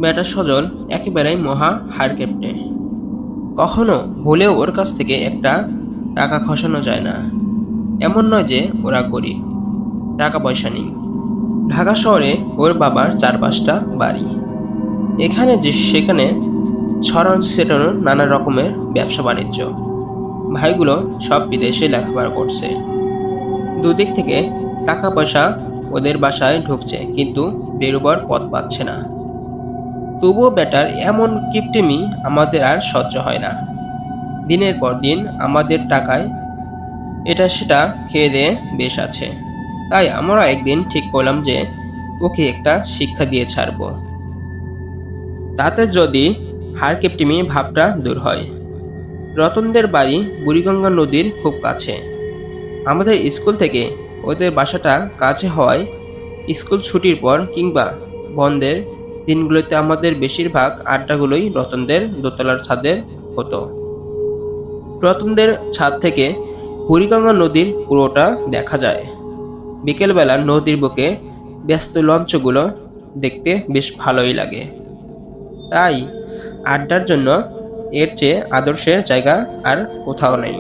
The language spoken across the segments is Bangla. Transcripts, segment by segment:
বেটা সজল একেবারেই মহা হাড়কেপ্টে। কখনো ভুলেও ওর কাছ থেকে একটা টাকা খসানো যায় না। এমন নয় যে ওরা গরিব, টাকা পয়সা নেই। ঢাকা শহরে ওর বাবার 4-5টা বাড়ি, এখানে যে সেখানে ছড়ানো ছিটানো নানা রকমের ব্যবসা বাণিজ্য। ভাইগুলো সব বিদেশে লেখাপড়া করছে। দুদিক থেকে টাকা পয়সা ওদের বাসায় ঢুকছে, কিন্তু বেরোবার পথ পাচ্ছে না। তবুও বেটার এমন কিপটেমি আমাদের আর সহ্য হয় না। দিনের পর দিন আমাদের টাকায় এটা সেটা খেয়ে দিয়ে বেশ আছে। তাই আমরা একদিন ঠিক করলাম যে ওকে একটা শিক্ষা দিয়ে ছাড়বো, তাতে যদি হাড়কিপটিমি ভাবটা দূর হয়। রতনদের বাড়ি বুড়িগঙ্গা নদীর খুব কাছে। আমাদের স্কুল থেকে ওদের বাসাটা কাছে হওয়ায় স্কুল ছুটির পর কিংবা বন্ধের দিনগুলোতে আমাদের বেশিরভাগ আড্ডাগুলোই রতনদের দোতলার ছাদে হতো। রতনদের ছাদ থেকে বুড়িগঙ্গা নদীর পুরোটা দেখা যায়। বিকেলবেলা নদীর বুকে ব্যস্ত লঞ্চগুলো দেখতে বেশ ভালোই লাগে। তাই আড্ডার জন্য এর চেয়ে আদর্শের জায়গা আর কোথাও নেই।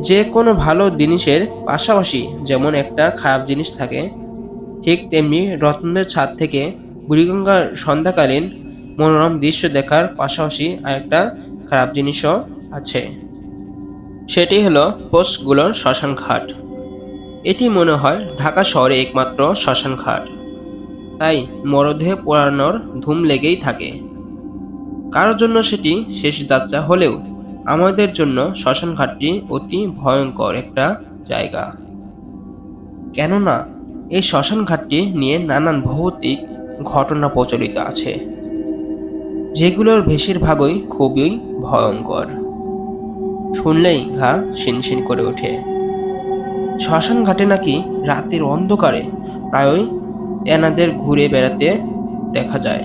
যে কোনো ভালো জিনিসের পাশাপাশি যেমন একটা খারাপ জিনিস থাকে, ঠিক তেমনি রতনদের ছাদ থেকে বুড়িগঙ্গার সন্ধ্যাকালীন মনোরম দৃশ্য দেখার পাশাপাশি আরেকটা খারাপ জিনিসও আছে। সেটি হলো পোস্টগুলোর শ্মশান ঘাট। এটি মনে হয় ঢাকা শহরে একমাত্র শ্মশান ঘাট। তাই মরদেহ পোড়ানোর ধুম লেগেই থাকে। কারোর জন্য সেটি শেষ যাত্রা হলেও আমাদের জন্য শ্মশান ঘাটটি অতি ভয়ঙ্কর একটা জায়গা। কেননা এই শ্মশান ঘাটটি নিয়ে নানান ভৌতিক ঘটনা প্রচলিত আছে, যেগুলোর বেশিরভাগই খুবই ভয়ঙ্কর। শুনলেই ঘা শিনশিন করে ওঠে। শ্মশান ঘাটে নাকি রাতের অন্ধকারে প্রায়ই তেনাদের ঘুরে বেড়াতে দেখা যায়।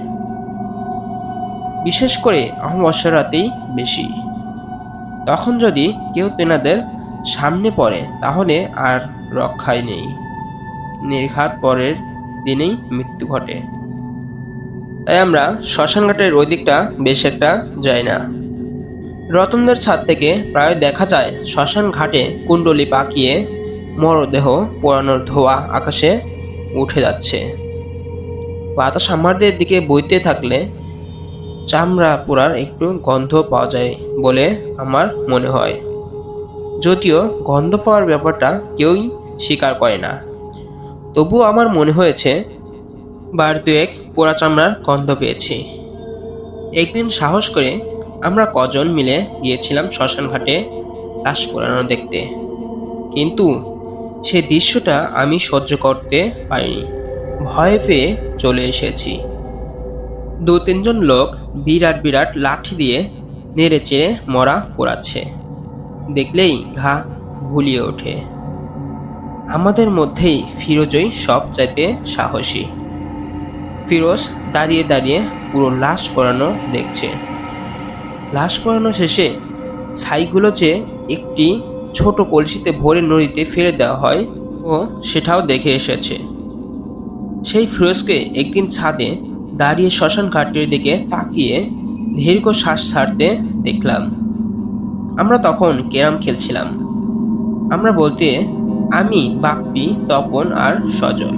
বিশেষ করে অমাবস্যার রাতেই বেশি। তখন যদি কেউ তেনাদের সামনে পড়ে তাহলে আর রক্ষাই নেই। নির্ঘাত পরের দিনেই মৃত্যু ঘটে। তাই আমরা শ্মশানঘাটের ওই দিকটা বেশ একটা যাই না। রতনদের ছাদ থেকে প্রায় দেখা যায় শ্মশান ঘাটে কুণ্ডলি পাকিয়ে মরদেহ পোড়ানোর ধোঁয়া আকাশে উঠে যাচ্ছে। বাতাস আমাদের দিকে বইতে থাকলে চামড়া পোড়ার একটু গন্ধ পাওয়া যায় বলে আমার মনে হয়। যদিও গন্ধ পাওয়ার ব্যাপারটা কেউই স্বীকার করে না, তবুও আমার মনে হয়েছে বার দুয়েক পোড়া চামড়ার গন্ধ পেয়েছি। একদিন সাহস করে আমরা কজন মিলে গিয়েছিলাম শ্মশান ঘাটে লাশ পোড়ানো দেখতে, কিন্তু সে দৃশ্যটা আমি সহ্য করতে পারিনি। ভয় পেয়ে চলে এসেছি। 2-3 জন লোক বিরাট বিরাট লাঠি দিয়ে নেড়ে চেড়ে মরা পোড়াচ্ছে। দেখলেই ঘা ঘুলিয়ে ওঠে। আমাদের মধ্যেই ফিরোজই সব চাইতে সাহসী। ফিরোজ দাঁড়িয়ে দাঁড়িয়ে পুরো লাশ পোড়ানো দেখছে। লাশ পোড়ানো শেষে ছাইগুলো যে একটি ছোট কলসিতে ভরে নদীতে ফেলে দেওয়া হয় ও সেটাও দেখে এসেছে। সেই ফিরোজকে একদিন ছাদে দাঁড়িয়ে শ্মশান ঘাটের দিকে তাকিয়ে দীর্ঘ শ্বাস ছাড়তে দেখলাম। আমরা তখন ক্যারাম খেলছিলাম। আমরা বলতে আমি, বাপ্পি, তপন আর সজল।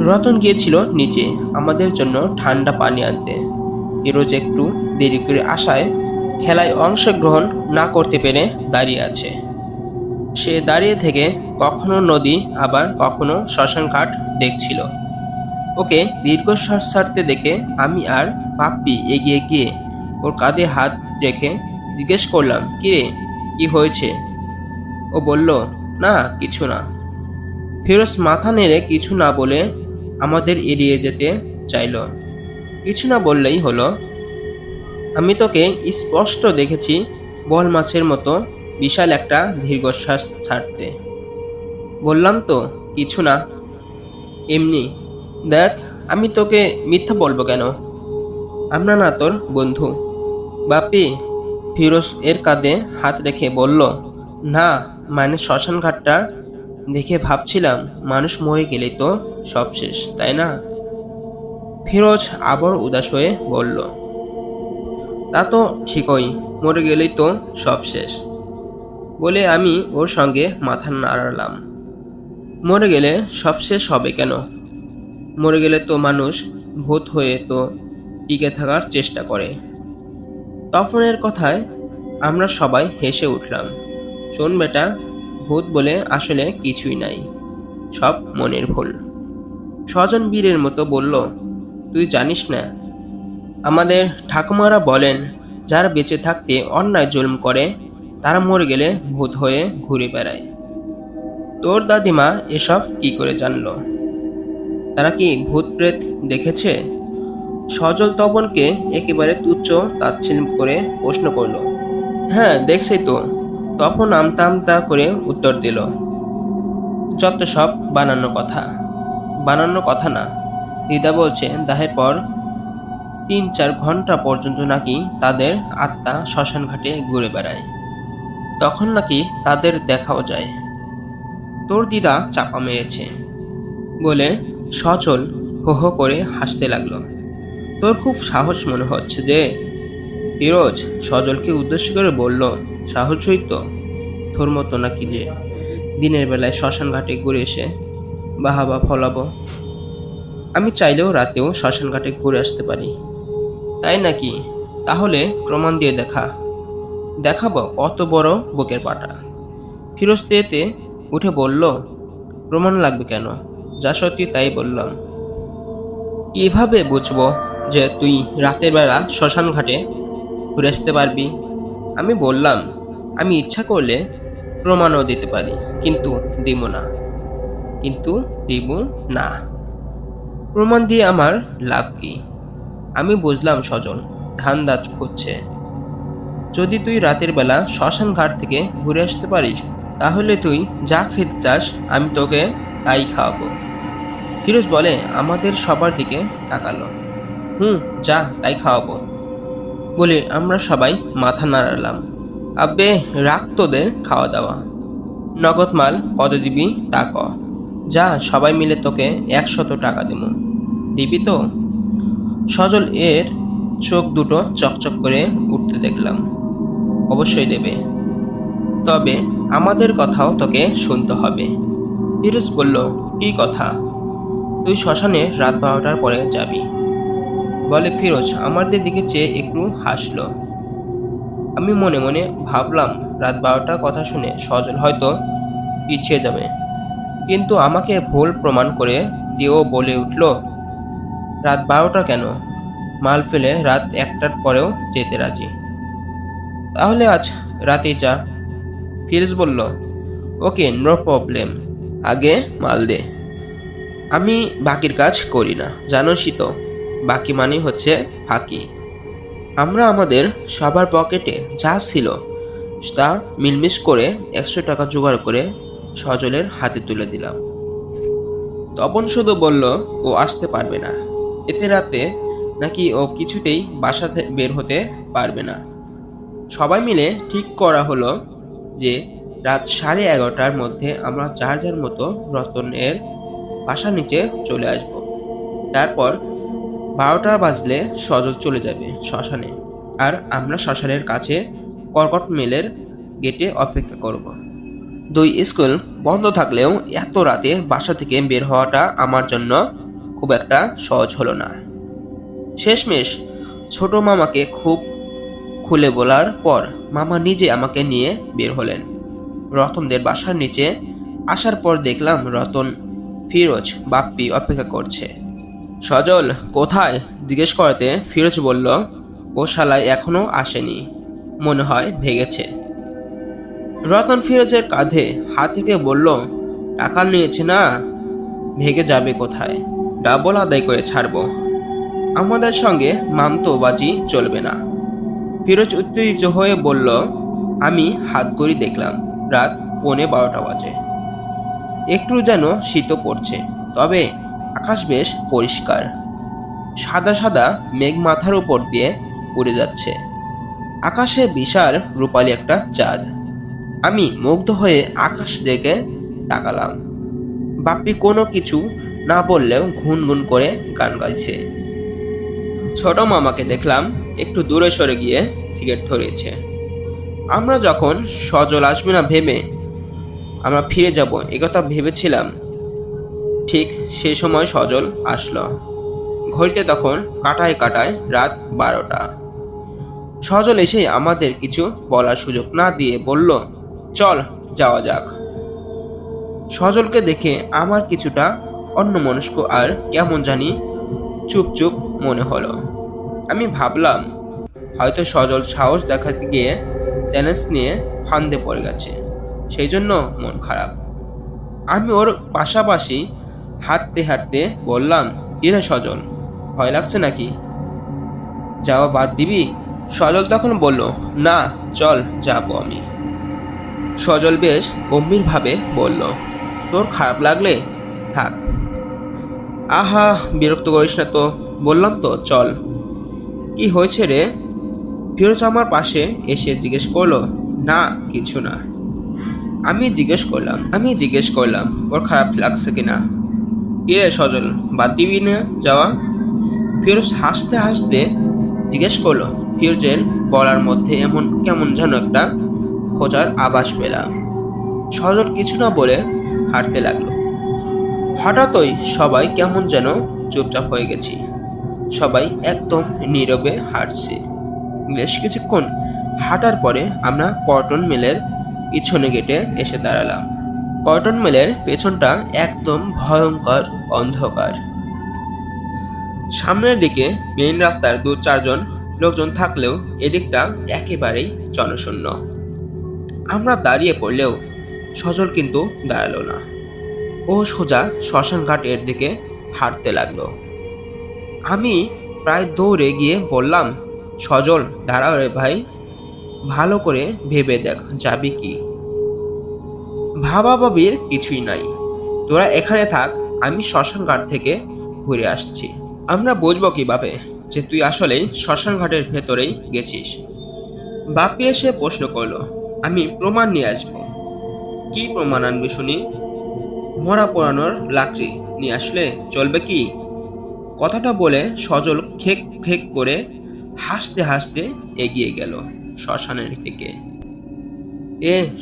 রতন গিয়েছিল নিচে আমাদের জন্য ঠান্ডা পানি আনতে। ফিরোজ একটু দেরি করে আসায় খেলায় অংশগ্রহণ না করতে পেরে দাঁড়িয়ে আছে। সে দাঁড়িয়ে থেকে কখনো নদী আবার কখনো শ্মশান ঘাট দেখছিল। ওকে দীর্ঘশ্বাস ছাড়তে দেখে আমি আর বাপ্পি এগিয়ে গিয়ে ওর কাঁধে হাত রেখে জিজ্ঞেস করলাম, কিরে, কি হয়েছে? ও বলল, না কিছু না। ফিরোজ মাথা নেড়ে কিছু না বলে আমাদের এড়িয়ে যেতে চাইল। কিছু না বললেই হলো। আমি তোকে স্পষ্ট দেখেছি বল মাছের মতো বিশাল একটা দীর্ঘশ্বাস ছাড়তে। বললাম তো কিছু না, এমনি। দেখ, আমি তোকে মিথ্যা বলবো কেন? আমরা না তোর বন্ধু? বাপি ফিরোজ এর কাঁধে হাত রেখে বলল, না মানে শ্মশান ঘাটটা দেখে ভাবছিলাম মানুষ মরে গেলেই তো সব শেষ, তাই না? ফিরোজ আবার উদাস হয়ে বলল, তা তো ঠিকই, মরে গেলেই তো সব শেষ। বলে আমি ওর সঙ্গে মাথা নাড়ালাম। মরে গেলে সব শেষ হবে কেন? মরে গেলে তো মানুষ ভূত হয়ে তো টিকে থাকার চেষ্টা করে। তপনের কথায় আমরা সবাই হেসে উঠলাম। শোন বেটা, ভূত বলে আসলে কিছুই নাই, সব মনের ভুল। স্বজন বীরের মতো বলল, তুই জানিস না, আমাদের ঠাকুমারা বলেন, যারা বেঁচে থাকতে অন্যায় জুলুম করে তারা মরে গেলে ভূত হয়ে ঘুরে বেড়ায়। তোর দাদিমা এসব কি করে জানলো? তারা কি ভূত প্রেত দেখেছে? সজল তপনকে একেবারে তুচ্ছ তাচ্ছিল্য করে প্রশ্ন করলো। হ্যাঁ, দেখছি তো, তপন আমতা আমতা করে উত্তর দিল। যত সব বানানো কথা। বানানো কথা না, দিদা বলছে দাহের পর ৩-৪ ঘন্টা পর্যন্ত নাকি তাদের আত্মা শ্মশান ঘাটে ঘুরে বেড়ায়, তখন নাকি তাদের দেখাও যায়। তোর দিদা চাপা মেরেছে বলে সচল হো হো করে হাসতে লাগলো। তোর খুব সাহস মনে হচ্ছে যে? ফিরোজ সজলকে উদ্দেশ্য করে বলল, সাহসই তো, তোর মতো নাকি যে দিনের বেলায় শ্মশান ঘাটে ঘুরে এসে বাহাবা ফলাবো। আমি চাইলেও রাতেও শ্মশান ঘাটে ঘুরে আসতে পারি। তাই নাকি? তাহলে প্রমাণ দিয়ে দেখা। দেখাবো কত বড় বুকের পাটা। ফিরোজ তেতে উঠে বলল, প্রমাণ লাগবে কেন? যা সত্যি তাই বললাম। কিভাবে বুঝবো যে তুই রাতের বেলা শ্মশান ঘাটে ঘুরে আসতে পারবি? আমি বললাম, আমি ইচ্ছা করলে প্রমাণও দিতে পারি, কিন্তু দিব না। কিন্তু দিব না। প্রমাণ দিয়ে আমার লাভ কি? আমি বুঝলাম সজল ধান্দাজ খুঁজছে। যদি তুই রাতের বেলা শ্মশান ঘাট থেকে ঘুরে আসতে পারিস, তাহলে তুই যা খেতে চাস আমি তোকে তাই খাওয়াবো। ফিরোজ বলে আমাদের সবার দিকে তাকালো। যা তাই খাওয়াবো। বলে আমরা সবাই মাথা নাড়ালাম। আব্বে, রাখ তোদের খাওয়া দাওয়া। নগদ মাল কত দিবি তা ক। যা, সবাই মিলে তোকে 100 টাকা দেবো। দিবি তো? সজল এর চোখ দুটো চকচক করে উঠতে দেখলাম। অবশ্যই দেবে, তবে আমাদের কথাও তোকে শুনতে হবে। ফিরোজ বলল, কি কথা? তুই শ্মশানে রাত 12টার পরে যাবি। বলে ফিরোজ আমাদের দিকে চেয়ে একটু হাসলো। আমি মনে মনে ভাবলাম, রাত 12টার কথা শুনে সজল হয়তো পিছিয়ে যাবে, কিন্তু আমাকে ভুল প্রমাণ করে দিয়েও বলে উঠল, রাত 12টা কেন, মাল ফেলে রাত 1টার পরেও যেতে রাজি। তাহলে আজ রাতেই যা। ফিরোজ বলল, ওকে, নো প্রবলেম, আগে মাল দে। আমি বাকির কাজ করি না, জানোসই তো। বাকি মানে হচ্ছে ফাঁকি। আমরা আমাদের সবার পকেটে যা ছিল তা মিলমিশ করে 100 টাকা জোগাড় করে সজলের হাতে তুলে দিলাম। তপন শুধু বলল ও আসতে পারবে না, এতে রাতে নাকি ও কিছুতেই বাসা বের হতে পারবে না। সবাই মিলে ঠিক করা হলো যে রাত 11:30টার মধ্যে আমরা যার যার মতো রতনের বাসার নিচে চলে আসব। তারপর 12টা বাজলে সজল চলে যাবে শ্মশানে, আর আমরা শ্মশানের কাছে কর্কট মেলের গেটে অপেক্ষা করব। 2 স্কুল বন্ধ থাকলেও এত রাতে বাসা থেকে বের হওয়াটা আমার জন্য খুব একটা সহজ হলো না। শেষমেশ ছোট মামাকে খুব খুলে বলার পর মামা নিজে আমাকে নিয়ে বের হলেন। রতনদের বাসার নিচে আসার পর দেখলাম রতন, ফিরোজ, বাপ্পি অপেক্ষা করছে। সজল কোথায় জিজ্ঞেস করতে ফিরোজ বলল, ও শালায় এখনো আসেনি, মনে হয় ভেগেছে। রতন ফিরোজের কাঁধে হাত থেকে বলল, টাকা নিয়েছে না, ভেগে যাবে কোথায়, ডাবল আদায় করে ছাড়বো। আমাদের সঙ্গে মামতোবাজি চলবে না। ফিরোজ উত্তেজিত হয়ে বলল, আমি হাত ঘড়ি দেখলাম, রাত 11:45 বাজে। একটু যেন শীত পড়ছে, তবে আকাশ বেশ পরিষ্কার। সাদা সাদা মেঘ মাথার উপর দিয়ে উড়ে যাচ্ছে। আকাশে বিশাল রূপালি একটা চাঁদ। আমি মুগ্ধ হয়ে আকাশ দিকে তাকালাম। বাপ্পি কোনো কিছু না বললেও গুনগুন করে গান গাইছে। ছোট মামাকে দেখলাম একটু দূরে সরে গিয়ে সিগারেট ধরিয়েছে। আমরা যখন সজল আসবে না ভেবে আমরা ফিরে যাব একথা ভেবেছিলাম, ঠিক সেই সময় সজল আসলো। ঘড়িতে তখন কাটায় কাটায় রাত 12টা। সজল এসেই আমাদের কিছু বলার সুযোগ না দিয়ে বলল, চল যাওয়া যাক। সজলকে দেখে আমার কিছুটা অন্যমনস্ক আর কেমন জানি চুপ চুপ মনে হলো। আমি ভাবলাম হয়তো সজল সাহস দেখাতে গিয়ে চ্যালেঞ্জ নিয়ে ফান্দে পড়ে গেছে, সেই জন্য মন খারাপ। আমি ওর পাশাপাশি হাঁটতে হাঁটতে বললাম, কিরে সজল, ভয় লাগছে নাকি? যাওয়া বাদ দিবি? সজল তখন বলল, না চল যাবো আমি। সজল বেশ গম্ভীরভাবে বলল, তোর খারাপ লাগলে থাক। আহা, বিরক্ত করিস না তো, বললাম তো চল। কি হয়েছে রে? ফিরোজ আমার পাশে এসে জিজ্ঞেস করলো। না কিছু না। আমি জিজ্ঞেস করলাম ওর খারাপ লাগছে কিনা। কি রে সজল, বাদ দিবি না যাওয়া? ফিরোজ হাসতে হাসতে জিজ্ঞেস করলো। ফিরোজের বলার মধ্যে এমন কেমন যেন একটা খোঁজার আভাস পেলাম। সজল কিছু না বলে হাঁটতে লাগলো। হঠাৎই সবাই কেমন যেন চুপচাপ হয়ে গেছি। সবাই একদম নীরবে হাঁটছে। বেশ কিছুক্ষণ হাঁটার পরে আমরা কটন মিলের পিছনে গেটে এসে দাঁড়ালাম। কটন মিলের পেছনটা একদম ভয়ঙ্কর অন্ধকার। সামনের দিকে মেইন রাস্তার 2-4 জন লোকজন থাকলেও এদিকটা একেবারেই জনশূন্য। আমরা দাঁড়িয়ে পড়লেও সজল কিন্তু দাঁড়ালো না। ও সোজা শ্মশান ঘাটের দিকে হাঁটতে লাগলো। আমি প্রায় দৌড়ে গিয়ে বললাম, সজল দাঁড়াও রে ভাই, ভালো করে ভেবে দেখ যাবি কি? ভাবাভাবির কিছুই নাই, তোরা এখানে থাক, আমি শ্মশান ঘাট থেকে ঘুরে আসছি। আমরা বুঝবো কিভাবে যে তুই আসলেই শ্মশান ঘাটের ভেতরেই গেছিস? বাপি এসে প্রশ্ন করলো। আমি প্রমাণ নিয়ে আসবো। কি প্রমাণ আনবি শুনি? মরা পোড়ানোর লাকড়ি নিয়ে আসলে চলবে কি? কথাটা বলে সজল খেক খেক করে হাসতে হাসতে এগিয়ে গেল শ্মশানের দিকে।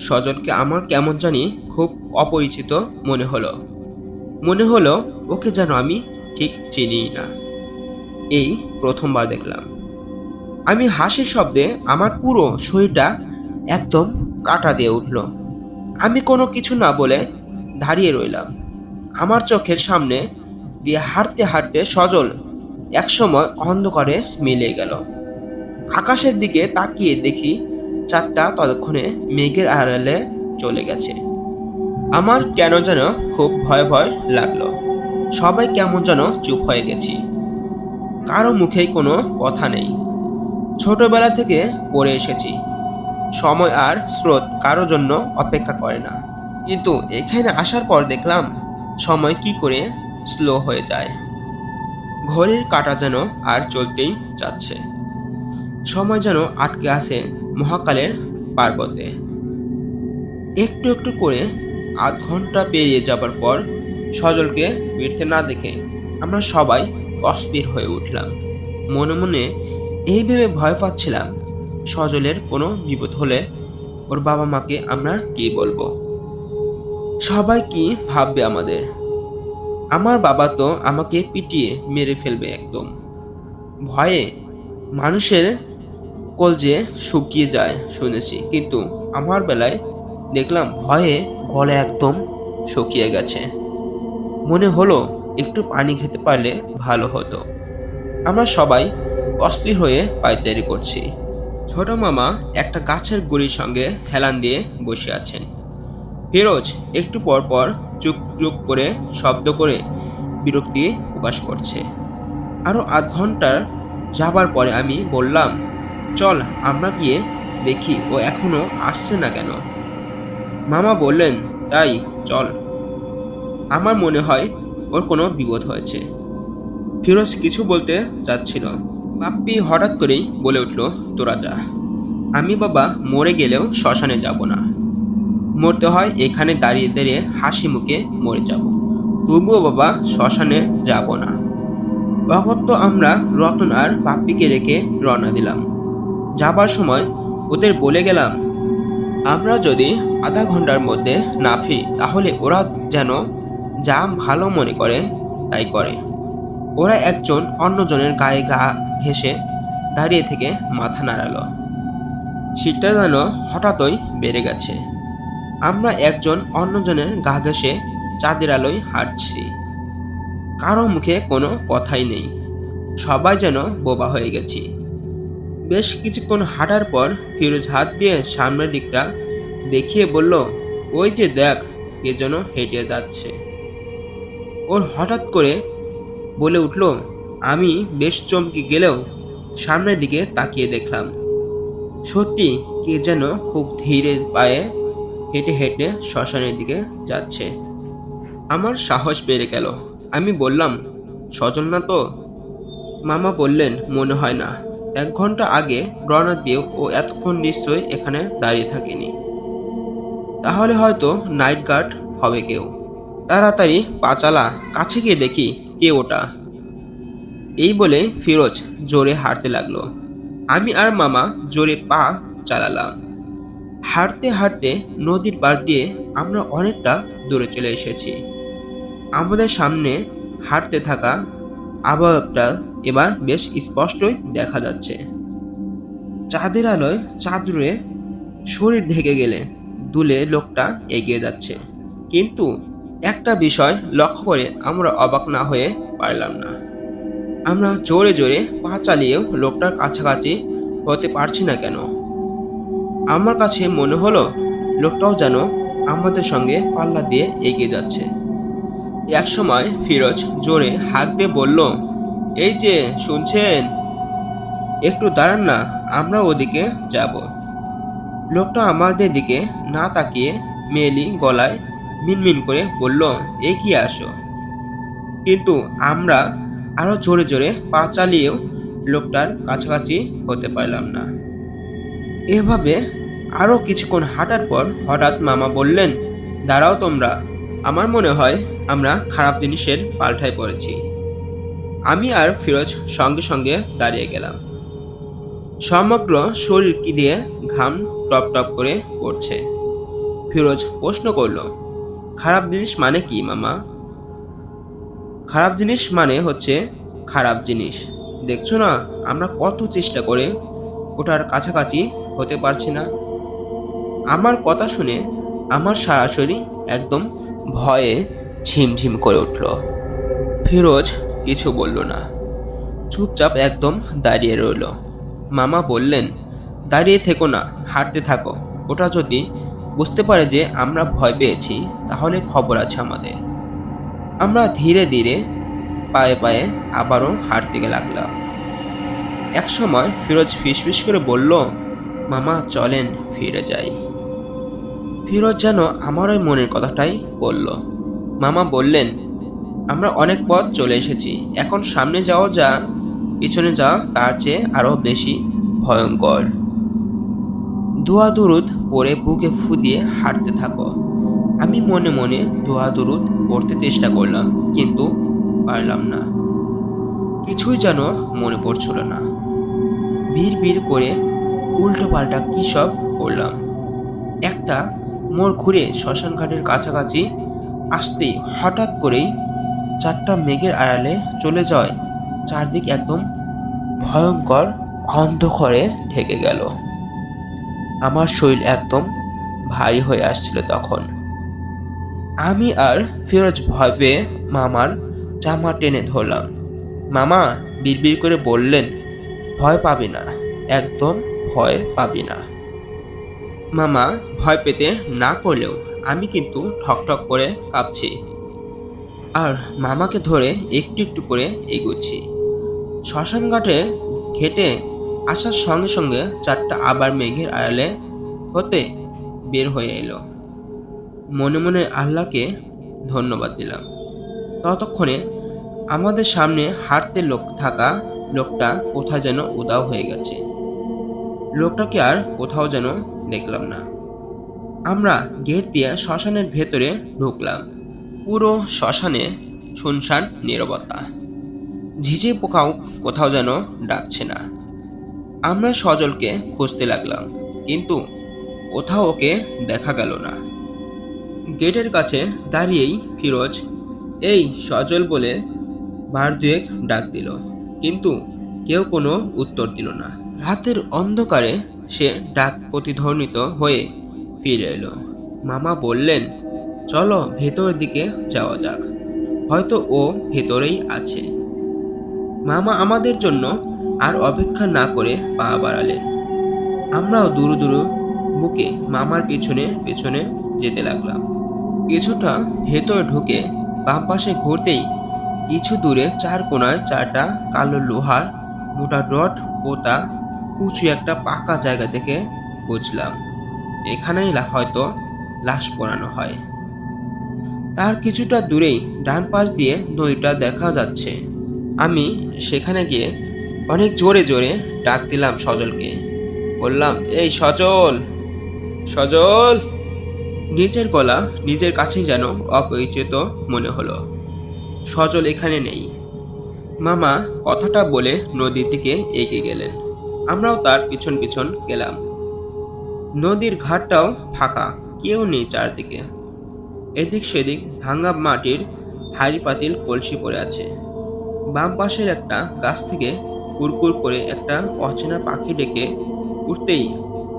সজলকে আমার কেমন জানি খুব অপরিচিত মনে হলো ওকে যেন আমি ঠিক চিনি না, এই প্রথমবার দেখলাম। আমি হাসির শব্দে আমার পুরো শরীরটা একদম কাঁটা দিয়ে উঠল। আমি কোনো কিছু না বলে দাঁড়িয়ে রইলাম। আমার চোখের সামনে দিয়ে হাঁটতে হাঁটতে সজল একসময় অন্ধকারে মিলিয়ে গেল। আকাশের দিকে তাকিয়ে দেখি চাঁদটা ততক্ষণে মেঘের আড়ালে চলে গেছে। আমার কেন যেন খুব ভয় ভয় লাগলো। সবাই কেমন যেন চুপ হয়ে গেছি, কারো মুখেই কোনো কথা নেই। ছোটবেলা থেকে পড়ে এসেছি, সময় আর স্রোত কারো জন্য অপেক্ষা করে না। কিন্তু এখানে আসার পর দেখলাম সময় কি করে স্লো হয়ে যায়। ঘড়ির কাঁটা যেন আর চলতেই যাচ্ছে। সময় যেন আটকে আছে মহাকালের পার্বত্যে। একটু একটু করে আধ ঘন্টা পেরিয়ে যাবার পর সজলকে ফিরতে না দেখে আমরা সবাই অস্থির হয়ে উঠলাম। মনে মনে এই ভেবে ভয় পাচ্ছিলাম, সজলের কোনো বিপদ হলে ওর বাবা মাকে আমরা কি বলবো? সবাই কি ভাববে আমাদের? আমার বাবা তো আমাকে পিটিয়ে মেরে ফেলবে একদম। ভয়ে মানুষের কলজে শুকিয়ে যায় শুনেছি, কিন্তু আমার বেলায় দেখলাম ভয়ে গলা একদম শুকিয়ে গেছে। মনে হলো একটু পানি খেতে পারলে ভালো হতো। আমরা সবাই অস্থির হয়ে পায়চারি করছি। ছোট মামা একটা গাছের গুড়ির সঙ্গে হেলান দিয়ে বসে আছেন। ফিরোজ একটু পর পর চুপ চুপ করে শব্দ করে বিরক্তি প্রকাশ করছে। আরো আধ ঘন্টার যাবার পরে আমি বললাম, চল আমরা গিয়ে দেখি ও এখনো আসছে না কেন। মামা বললেন, তাই চল, আমার মনে হয় ওর কোনো বিপদ হয়েছে। ফিরোজ কিছু বলতে যাচ্ছিল, বাপ্পি হঠাৎ করেই বলে উঠল, তোরা যা, আমি বাবা মরে গেলেও শ্মশানে যাব না। মরতে হয় এখানে দাঁড়িয়ে দাঁড়িয়ে হাসি মুখে মরে যাব, তবুও বাবা শ্মশানে যাব না। অগত্য আমরা রতন আর বাপ্পিকে রেখে রওনা দিলাম। যাবার সময় ওদের বলে গেলাম, আমরা যদি আধা ঘন্টার মধ্যে না ফিরি তাহলে ওরা যেন যা ভালো মনে করে তাই করে। ওরা একজন অন্যজনের গায়ে গা ঘেঁষে দাঁড়িয়ে থেকে মাথা নাড়ালো। শীতটা যেন হঠাৎই বেড়ে গেছে। আমরা একজন অন্যজনের গা ঘেঁষে চাঁদের আলোয় হাঁটছি। কারো মুখে কোনো কথাই নেই। সবাই যেন বোবা হয়ে গেছি। বেশ কিছুক্ষণ হাঁটার পর ফিরোজ হাত দিয়ে সামনের দিকটা দেখিয়ে বলল, ওই যে দেখ, কে যেন হেঁটে যাচ্ছে। ওর হঠাৎ করে বলে উঠল। আমি বেশ চমকে গেলেও সামনের দিকে তাকিয়ে দেখলাম, সত্যি কে যেন খুব ধীরে পায়ে হেঁটে হেঁটে শ্মশানের দিকে যাচ্ছে। আমার সাহস বেড়ে গেল। আমি বললাম, সজল না তো? মামা বললেন, মনে হয় না। 1 ঘন্টা আগে রওনা দিয়েও ও এতক্ষণ নিশ্চয়ই এখানে দাঁড়িয়ে থাকেনি। তাহলে হয়তো নাইট গার্ড হবে কেউ। তাড়াতাড়ি পা চালা, কাছে গিয়ে দেখি কে ওটা। এই বলে ফিরোজ জোরে হাঁটতে লাগলো। আমি আর মামা জোরে পা চালালাম। হাঁটতে হাঁটতে নদীর পাড় দিয়ে আমরা অনেকটা দূরে চলে এসেছি। আমাদের সামনে হাঁটতে থাকা আবহাওয়াটা এবার বেশ স্পষ্টই দেখা যাচ্ছে। চাঁদের আলোয় চাদরে শরীর ঢেকে গেলে দুলে লোকটা এগিয়ে যাচ্ছে। কিন্তু একটা বিষয় লক্ষ্য করে আমরা অবাক না হয়ে পারলাম না। আমরা জোরে জোরে পা চালিয়েও লোকটার কাছাকাছি হতে পারছি না কেন? আমার কাছে মনে হলো লোকটাও যেন আমাদের সঙ্গে পাল্লা দিয়ে এগিয়ে যাচ্ছে। এক সময় ফিরোজ জোরে হাঁক দিয়ে বলল, এই যে শুনছেন, একটু দাঁড়ান না, আমরা ওদিকে যাব। লোকটা আমাদের দিকে না তাকিয়ে মেয়েলি গলায় মিনমিন করে বলল, এগিয়ে আসো। কিন্তু আমরা আরো জোরে জোরে পা চালিয়েও লোকটার কাছাকাছি হতে পারলাম না। এভাবে আরো কিছুক্ষণ হাঁটার পর হঠাৎ মামা বললেন, দাঁড়াও তোমরা, আমার মনে হয় আমরা খারাপ জিনিসের পাল্টায় পড়েছি। আমি আর ফিরোজ সঙ্গে সঙ্গে দাঁড়িয়ে গেলাম। সমগ্র শরীর কি দিয়ে ঘাম টপ টপ করে পড়ছে। ফিরোজ প্রশ্ন করল, খারাপ জিনিস মানে কি মামা? খারাপ জিনিস মানে হচ্ছে খারাপ জিনিস। দেখছো না আমরা কত চেষ্টা করে ওটার কাছাকাছি হতে পারছি না। আমার কথা শুনে আমার সারা শরীর একদম ভয়ে ঝিমঝিম করে উঠল। ফিরোজ কিছু বলল না, চুপচাপ একদম দাঁড়িয়ে রইল। মামা বললেন, দাঁড়িয়ে থেকো না, হাঁটতে থাকো। ওটা যদি বুঝতে পারে যে আমরা ভয় পেয়েছি তাহলে খবর আছে আমাদের। আমরা ধীরে ধীরে পায়ে পায়ে আবারও হাঁটতে লাগলাম। এক সময় ফিরোজ ফিসফিস করে বলল, মামা চলেন ফিরে যাই। ফিরোজ যেন আমার ওই মনের কথাটাই বলল। মামা বললেন, আমরা অনেক পথ চলে এসেছি, এখন সামনে যাও, যা পিছনে যাওয়া তার চেয়ে আরো বেশি ভয়ঙ্কর। দোয়া দুরুদ পড়ে বুকে ফু দিয়ে হাঁটতে থাকো। আমি মনে মনে দোয়া দুরুদ পড়তে চেষ্টা করলাম, কিন্তু পারলাম না। কিছুই যেন মনে পড়ছিল না। ভিড় ভিড় করে উল্টো পাল্টা কি সব করলাম। একটা মোড় ঘুরে শ্মশান ঘাটের কাছাকাছি আসতেই হঠাৎ করেই 4টা মেঘের আড়ালে চলে যায় চারদিক একদম ভয়ঙ্কর অন্ধকারে ঢেকে গেল। আমার শরীর একদম ভারী হয়ে আসছিল তখন। আমি আর ফিরোজ ভয় পেয়ে মামার জামা টেনে ধরলাম। মামা বিড়বিড় করে বললেন, ভয় পাবি না, একদম ভয় পাবি না। মামা ভয় পেতে না করলেও আমি কিন্তু ঠকঠক করে কাঁপছি। আর মামাকে ধরে একটু একটু করে এগোচ্ছি। শ্মশান ঘাটে ঘেটে আসার সঙ্গে সঙ্গে 4টা আবার মেঘের আড়ালে হতে বের হয়ে এলো। মনে মনে আল্লাহকে ধন্যবাদ দিলাম। ততক্ষণে আমাদের সামনে হাঁটতে থাকা লোকটা কোথায় যেন উধাও হয়ে গেছে। লোকটাকে আর কোথাও যেন দেখলাম না। আমরা গেট দিয়ে শ্মশানের ভেতরে ঢুকলাম। পুরো শ্মশানে শুনশান নীরবতা। ঝিঝি পোকাও কোথাও যেন ডাকছে না। আমরা সজলকে খুঁজতে লাগলাম, কিন্তু কোথাও ওকে দেখা গেল না। গেটের কাছে দাঁড়িয়েই ফিরোজ এই সজল বলে বার দুয়েক ডাক দিল, কিন্তু কেউ কোনো উত্তর দিল না। রাতের অন্ধকারে সে ডাক প্রতিধ্বনিত হয়ে ফিরে এলো। মামা বললেন, চলো ভেতর দিকে যাওয়া যাক, হয়তো ও ভেতরেই আছে। মামা আমাদের জন্য আর অপেক্ষা না করে পা বাড়ালেন। আমরাও দুরু দুরু বুকে মামার পেছনে পেছনে যেতে লাগলাম। কিছুটা ভেতর ঢুকে বাম পাশে ঘুরতেই কিছু দূরে চার কোনায় চারটা কালো লোহার মোটা রড পোতা উঁচু একটা পাকা জায়গা থেকে বুঝলাম এখানেই হয়তো লাশ পোড়ানো হয়। তার কিছুটা দূরেই ডান পাশ দিয়ে নদীটা দেখা যাচ্ছে। আমি সেখানে গিয়ে অনেক জোরে জোরে ডাক দিলাম সজলকে। বললাম, এই সজল, সজল। নিজের গলা নিজের কাছেই যেন অপরিচিত মনে হলো। সজল এখানে নেই। মামা কথাটা বলে নদীর দিকে এগিয়ে গেলেন। আমরাও তার পিছন পিছন গেলাম। নদীর ঘাটটাও ফাঁকা, কেউ নেই চারদিকে। এদিক সেদিক ভাঙা মাটির হাঁড়ি পাতিল কলসি পড়ে আছে। বাম পাশের একটা গাছ থেকে কুরকুর করে একটা অচেনা পাখি ডেকে উঠতেই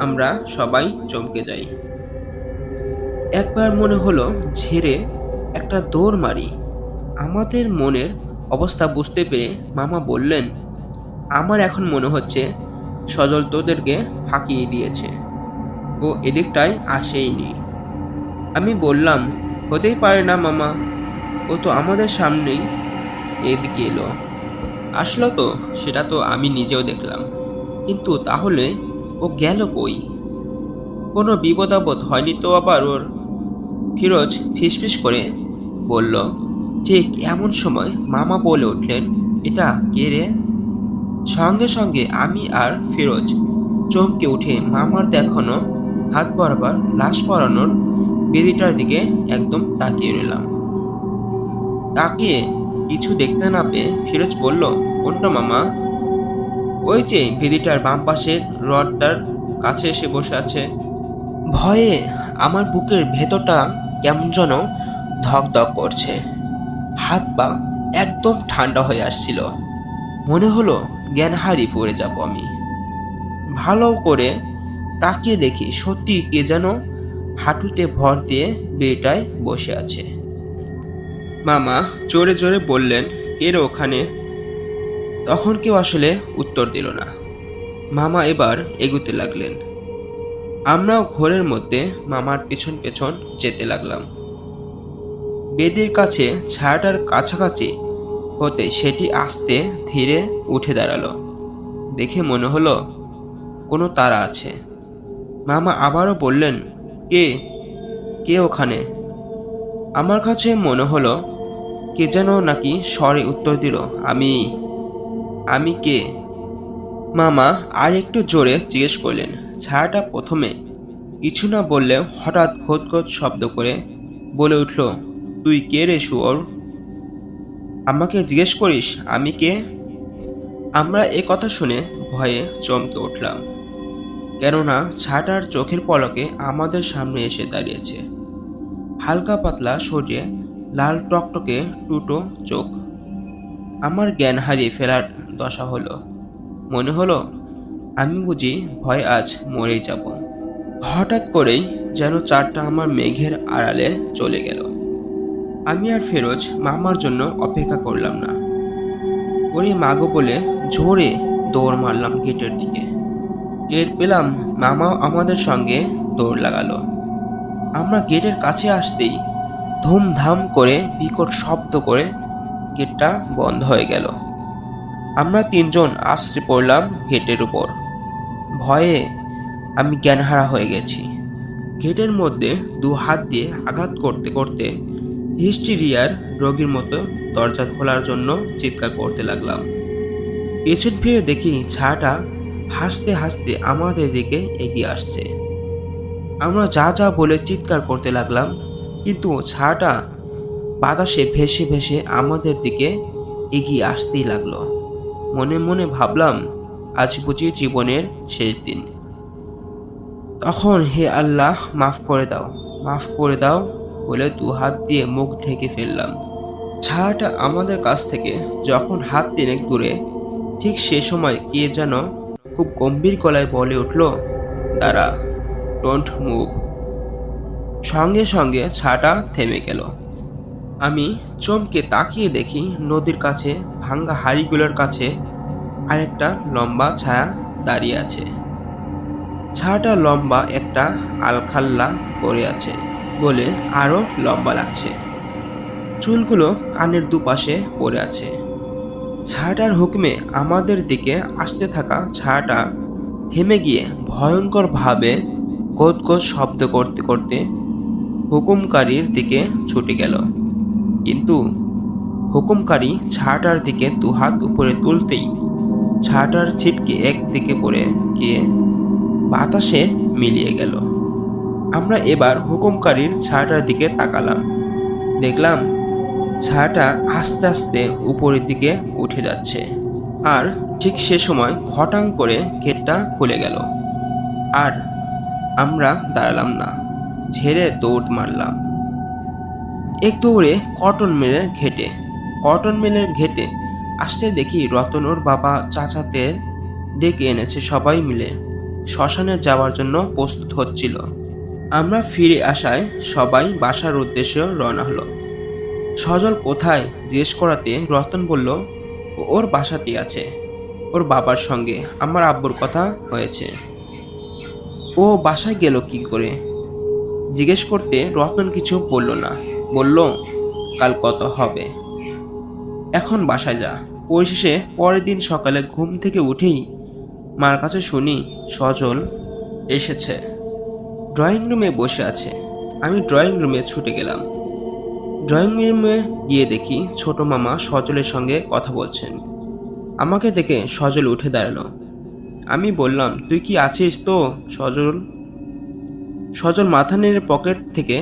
আমরা সবাই চমকে যাই। একবার মনে হলো ঝেড়ে একটা দৌড় মারি। আমাদের মনের অবস্থা বুঝতে পেরে মামা বললেন, আমার এখন মনে হচ্ছে সজল তোদেরকে ফাঁকিয়ে দিয়েছে, ও এদিকটায় আসেইনি। আমি বললাম, হতেই পারে না মামা, ও তো আমাদের সামনেই এদিকে এলো। আসলো তো, সেটা তো আমি নিজেও দেখলাম, কিন্তু তাহলে ও গেল কই? কোনো বিপদ আপদ হয়নি তো আবার ওর? ফিরোজ ফিসফিস করে বলল। ঠিক এমন সময় মামা বলে উঠলেন, এটা কে রে? সঙ্গে সঙ্গে আমি আর ফিরোজ চমকে উঠে মামার দেখানো হাত বরাবর লাশ পরানোর বেদিটার দিকে একদম তাকিয়ে নিলাম। তাকিয়ে কিছু দেখতে না পেয়ে ফিরোজ বলল, কোনটা মামা? ওই যে বেদিটার বাম পাশের রডটার কাছে এসে বসে আছে। ভয়ে আমার বুকের ভেতরটা কেমন যেন ধক ধক করছে। হাত পা একদম ঠান্ডা হয়ে আসছিল। মনে হলো জ্ঞান হারিয়ে পড়ে যাব আমি। ভালো করে তাকিয়ে দেখি সত্যি কে যেন হাঁটুতে ভর দিয়ে বেটায় বসে আছে। মামা জোরে জোরে বললেন, কে রে ওখানে? তখন কেউ আসলে উত্তর দিল না। মামা এবার এগুতে লাগলেন। আমরাও ঘোরের মধ্যে মামার পেছন পেছন যেতে লাগলাম। বেদির কাছে ছায়াটার কাছাকাছি হতে সেটি আস্তে ধীরে উঠে দাঁড়ালো। দেখে মনে হলো কোনো তারা আছে। মামা আবারও বললেন, কে কে ওখানে? আমার কাছে মনে হলো কে যেন নাকি স্বরে উত্তর দিল, আমি। আমি কে? মামা আর একটু জোরে জিজ্ঞেস করলেন। ছায়াটা প্রথমে কিছু না বললে হঠাৎ খোঁত খোঁত শব্দ করে বলে উঠল, তুই কে রে শুয়োর? আমাকে জিজ্ঞেস করিস আমি কে? আমরা এ কথা শুনে ভয়ে চমকে উঠলাম, কেননা ছায়াটার চোখের পলকে আমাদের সামনে এসে দাঁড়িয়েছে। হালকা পাতলা শরীরে লাল টকটকে টুটো চোখ। আমার জ্ঞান হারিয়ে ফেলার দশা হলো। মনে হলো আমি বুঝি ভয় আজ মরেই যাব। হঠাৎ করেই যেন চারটা আমার মেঘের আড়ালে চলে গেল। আমি আর ফিরোজ মামার জন্য অপেক্ষা করলাম না। ওরে মাগো বলে জোরে দৌড় মারলাম গেটের দিকে। টের পেলাম মামাও আমাদের সঙ্গে দৌড় লাগালো। আমরা গেটের কাছে আসতেই ধুমধাম করে বিকট শব্দ করে গেটটা বন্ধ হয়ে গেল। আমরা তিনজন আছড়ে পড়লাম গেটের উপর। ভয়ে আমি জ্ঞানহারা হয়ে গেছি। গেটের মধ্যে দু হাত দিয়ে আঘাত করতে করতে হিস্টিরিয়ার রোগীর মতো দরজা খোলার জন্য চিৎকার করতে লাগলাম। পেছন ফিরে দেখি ছায়াটা হাসতে হাসতে আমাদের দিকে এগিয়ে আসছে। আমরা যা যা বলে চিৎকার করতে লাগলাম, কিন্তু ছায়াটা বাতাসে ভেসে ভেসে আমাদের দিকে এগিয়ে আসতেই লাগলো। মনে মনে ভাবলাম, আজ বুঝি জীবনের শেষ দিন। তখন হে আল্লাহ, মাফ করে দাও, মাফ করে দাও বলে 2 হাত দিয়ে মুখ ঢেকে ফেললাম। ছায়াটা আমাদের কাছ থেকে যখন হাত 3 দূরে, ঠিক সে সময় কে যেন খুব গম্ভীর গলায় বলে উঠল, দাঁড়া, ডোন্ট মুভ। সঙ্গে সঙ্গে ছায়াটা থেমে গেল। আমি চমকে তাকিয়ে দেখি নদীর কাছে ভাঙ্গা হাড়িগুলোর কাছে আরেকটা লম্বা ছায়া দাঁড়িয়ে আছে। ছায়াটা লম্বা একটা আলখাল্লা পড়ে আছে বলে আরো লম্বা লাগছে। চুলগুলো কানের দুপাশে পড়ে আছে। ছায়াটার হুকুমে আমাদের দিকে আসতে থাকা ছায়াটা থেমে গিয়ে ভয়ঙ্কর ভাবে গদগদ শব্দ করতে করতে হুকুমকারীর দিকে ছুটে গেল। কিন্তু হুকুমকারী ছায়াটার দিকে 2 হাত উপরে তুলতেই ছায়াটার ছিটকে একদিকে পড়ে গিয়ে বাতাসে মিলিয়ে গেল। আমরা এবার হুকুমকারীর ছায়াটার দিকে তাকালাম। দেখলাম ছায়াটা আস্তে আস্তে উপরের দিকে উঠে যাচ্ছে। আর ঠিক সে সময় খটাং করে গেটটা খুলে গেল। আর আমরা দাঁড়ালাম না, ঝেড়ে দৌড় মারলাম। এক দৌড়ে কটন মিলের ঘেটে আসতে দেখি রতন ওর বাবা চাচাদের ডেকে এনেছে। সবাই মিলে শ্মশানে যাওয়ার জন্য প্রস্তুত হচ্ছিল। আমরা ফিরে আসায় সবাই বাসার উদ্দেশ্যে রওনা হলো। সজল কোথায় জিজ্ঞেস করাতে রতন বলল, ওর বাসাতেই আছে, ওর বাবার সঙ্গে আমার আব্বুর কথা হয়েছে। ও বাসায় গেল কি করে জিজ্ঞেস করতে রতন কিছু বলল না, বলল কাল কত হবে, এখন বাসায় যা। পরিশেষে পরের দিন সকালে ঘুম থেকে উঠেই মার কাছে শুনি সজল এসেছে, ড্রয়িং রুমে বসে আছে। আমি ড্রয়িং রুমে ছুটে গেলাম। ড্রয়িং রুমে গিয়ে দেখি ছোট মামা সজলের সঙ্গে কথা বলছেন। আমাকে দেখে সজল উঠে দাঁড়ালো। আমি বললাম, তুই কি আছিস তো সজল? সজল মাথা নেড়ে পকেট থেকে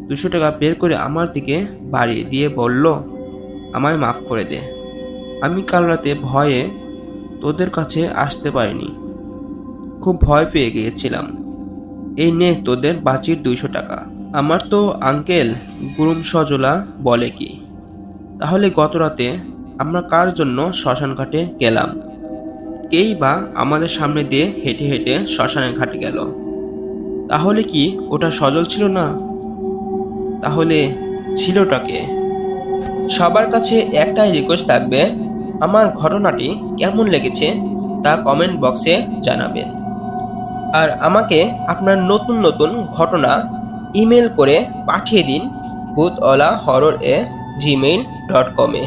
200 টাকা বের করে আমার দিকে বাড়িয়ে দিয়ে বলল, আমায় মাফ করে দে, আমি কাল রাতে ভয়ে তোদের কাছে আসতে পারিনি, খুব ভয় পেয়ে গিয়েছিলাম। এই নে তোদের বাঁচির 200 টাকা। আমার তো আঙ্কেল গুরুম সজলা বলে কি, তাহলে গত রাতে আমরা কার জন্য শ্মশান ঘাটে গেলাম? কেই বা আমাদের সামনে দিয়ে হেঁটে হেঁটে শ্মশানের ঘাটে গেল, তাহলে কি ওটা সজল ছিল না? তাহলে ছিলটা কে? সবার কাছে একটাই রিকোয়েস্ট থাকবে, আমার ঘটনাটি কেমন লেগেছে তা কমেন্ট বক্সে জানাবেন। আর আমাকে আপনার নতুন নতুন ঘটনা ইমেল করে পাঠিয়ে দিন ভূতওয়ালাহরর@gmail.com-এ।